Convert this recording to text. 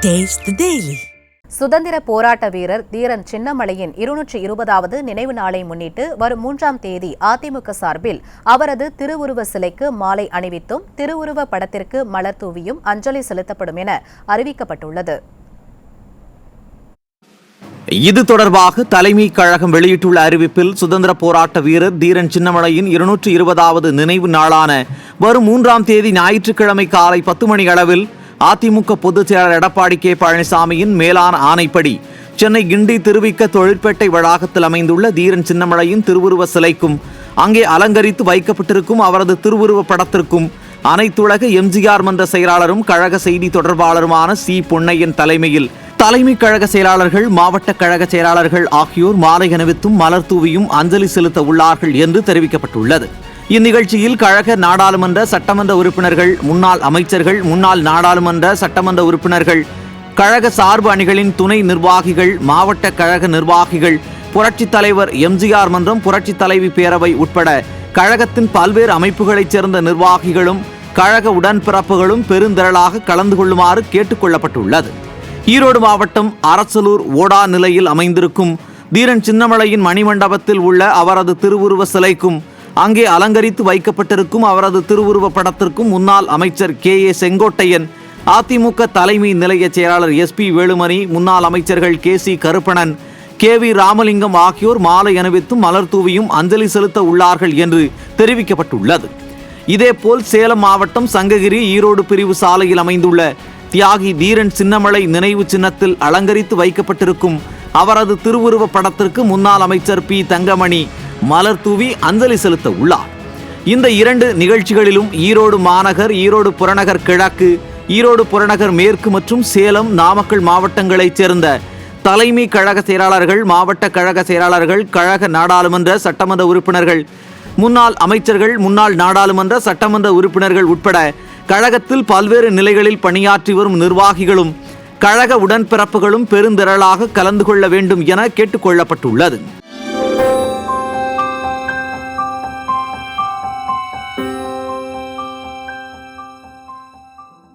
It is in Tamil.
Taste the Daily. சுதந்திர போராட்ட வீரர் தீரன் சின்னமலையின் 220வது நினைவு நாளை முன்னிட்டு வரும் 3ஆம் தேதி அதிமுக சார்பில் அவரது திருவுருவ சிலைக்கு மாலை அணிவித்தும் திருவுருவ படத்திற்கு மலர் தூவியும் அஞ்சலி செலுத்தப்படும் என அறிவிக்கப்பட்டுள்ளது. இது தொடர்பாக தலைமை கழகம் வெளியிட்டுள்ள அறிவிப்பில் சுதந்திர போராட்ட வீரர் தீரன் சின்னமலையின் 220வது நினைவு நாளான வரும் 3ஆம் தேதி ஞாயிற்றுக்கிழமை காலை 10 மணி அளவில் அதிமுக பொதுச் செயலாளர் எடப்பாடி கே பழனிசாமியின் மேலான ஆணைப்படி சென்னை கிண்டி திருவிக்க தொழிற்பேட்டை வளாகத்தில் அமைந்துள்ள தீரன் சின்னமலையின் திருவுருவ சிலைக்கும் அங்கே அலங்கரித்து வைக்கப்பட்டிருக்கும் அவரது திருவுருவ படத்திற்கும் அனைத்துலக எம்ஜிஆர் மன்ற செயலாளரும் கழக செய்தி தொடர்பாளருமான சி பொன்னையன் தலைமையில் தலைமை கழக செயலாளர்கள் மாவட்ட கழக செயலாளர்கள் ஆகியோர் மாலை அணிவித்தும் மலர் தூவியும் அஞ்சலி செலுத்த உள்ளார்கள் என்று தெரிவிக்கப்பட்டுள்ளது. இந்நிகழ்ச்சியில் கழக நாடாளுமன்ற சட்டமன்ற உறுப்பினர்கள், முன்னாள் அமைச்சர்கள், முன்னாள் நாடாளுமன்ற சட்டமன்ற உறுப்பினர்கள், கழக சார்பு அணிகளின் துணை நிர்வாகிகள், மாவட்ட கழக நிர்வாகிகள், புரட்சித் தலைவர் எம்ஜிஆர் மன்றம், புரட்சித் தலைவி பேரவை உட்பட கழகத்தின் பல்வேறு அமைப்புகளைச் சேர்ந்த நிர்வாகிகளும் கழக உடன்பிறப்புகளும் பெருந்திரளாக கலந்து கொள்ளுமாறு கேட்டுக் கொள்ளப்பட்டுள்ளது. ஈரோடு மாவட்டம் அரசலூர் ஓடா நிலையில் அமைந்திருக்கும் தீரன் சின்னமலையின் மணிமண்டபத்தில் உள்ள அவரது திருவுருவ சிலைக்கும் அங்கே அலங்கரித்து வைக்கப்பட்டிருக்கும் அவரது திருவுருவ படத்திற்கும் முன்னாள் அமைச்சர் கே ஏ செங்கோட்டையன், அதிமுக தலைமை நிலைய செயலாளர் SP வேலுமணி, முன்னாள் அமைச்சர்கள் KC கருப்பணன், KV ராமலிங்கம் ஆகியோர் மாலை அணிவித்தும் மலர் தூவியும் அஞ்சலி செலுத்த உள்ளார்கள் என்று தெரிவிக்கப்பட்டுள்ளது. இதேபோல் சேலம் மாவட்டம் சங்ககிரி ஈரோடு பிரிவு சாலையில் அமைந்துள்ள தியாகி தீரன் சின்னமலை நினைவு சின்னத்தில் அலங்கரித்து வைக்கப்பட்டிருக்கும் அவரது திருவுருவ படத்திற்கு முன்னாள் அமைச்சர் P தங்கமணி மலர் தூவி அஞ்சலி செலுத்த உள்ளார். இந்த 2 நிகழ்ச்சிகளிலும் ஈரோடு மாநகர், ஈரோடு புறநகர் கிழக்கு, ஈரோடு புறநகர் மேற்கு மற்றும் சேலம், நாமக்கல் மாவட்டங்களைச் சேர்ந்த தலைமை கழக செயலாளர்கள், மாவட்ட கழக செயலாளர்கள், கழக நாடாளுமன்ற சட்டமன்ற உறுப்பினர்கள், முன்னாள் அமைச்சர்கள், முன்னாள் நாடாளுமன்ற சட்டமன்ற உறுப்பினர்கள் உட்பட கழகத்தில் பல்வேறு நிலைகளில் பணியாற்றி வரும் நிர்வாகிகளும் கழக உடன்பிறப்புகளும் பெருந்திரளாக கலந்து கொள்ள வேண்டும் என கேட்டுக் கொள்ளப்பட்டுள்ளது.